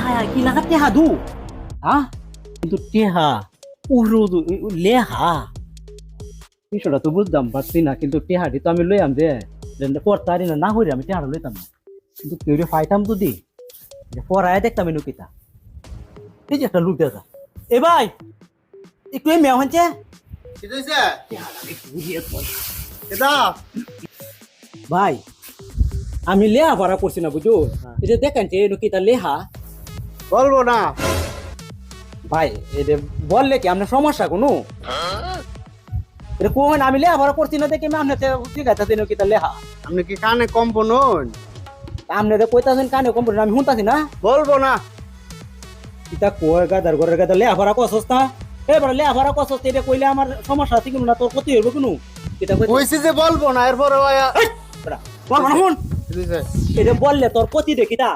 টেহা কি লাগা টেহা দু হ্যাঁ কিন্তু টেহা উহরু লেহা বিষয়টা তো বুঝতাম পারছি না কিন্তু টেহাটি তো আমি লইয়াম যে পড়তারি না হইরে আমি টেহাটা লইতাম না কিন্তু কেউ ফাইতাম তো দি পড়ায় দেখতাম এই নকিতা এই যে একটা লুক দেখা এ ভাই একটু এই মেয়ে হচ্ছে কি হইছে এটা ভাই আমি লেহা ভরা করছি না বুঝো এই যে দেখেন যে নকিতা লেহা বলবো না ভাই এটা বললে কি আপনার সমস্যা কোনো এটা কোন আমি লেহা ভরা করছি না দেখে আমি আপনার শিখাইতে দিন কি তা লেহা আপনি কি কানে কম পনুন আপনি তো কইতাছেন কানে কম্পিউটার আমি শুনতাছি না বলবো না কিতা কয় গাদার ঘরের গাদা লেহা ভরা কসস না এবার লেহা ভরা কসস এটা কইলে আমার সমস্যা আছে কোনো না তোর ক্ষতি হইব কোনো এটা কই কইছি যে বলবো না এরপরে বল শুন কি হইছে এটা বললে তোর ক্ষতি দেখিতা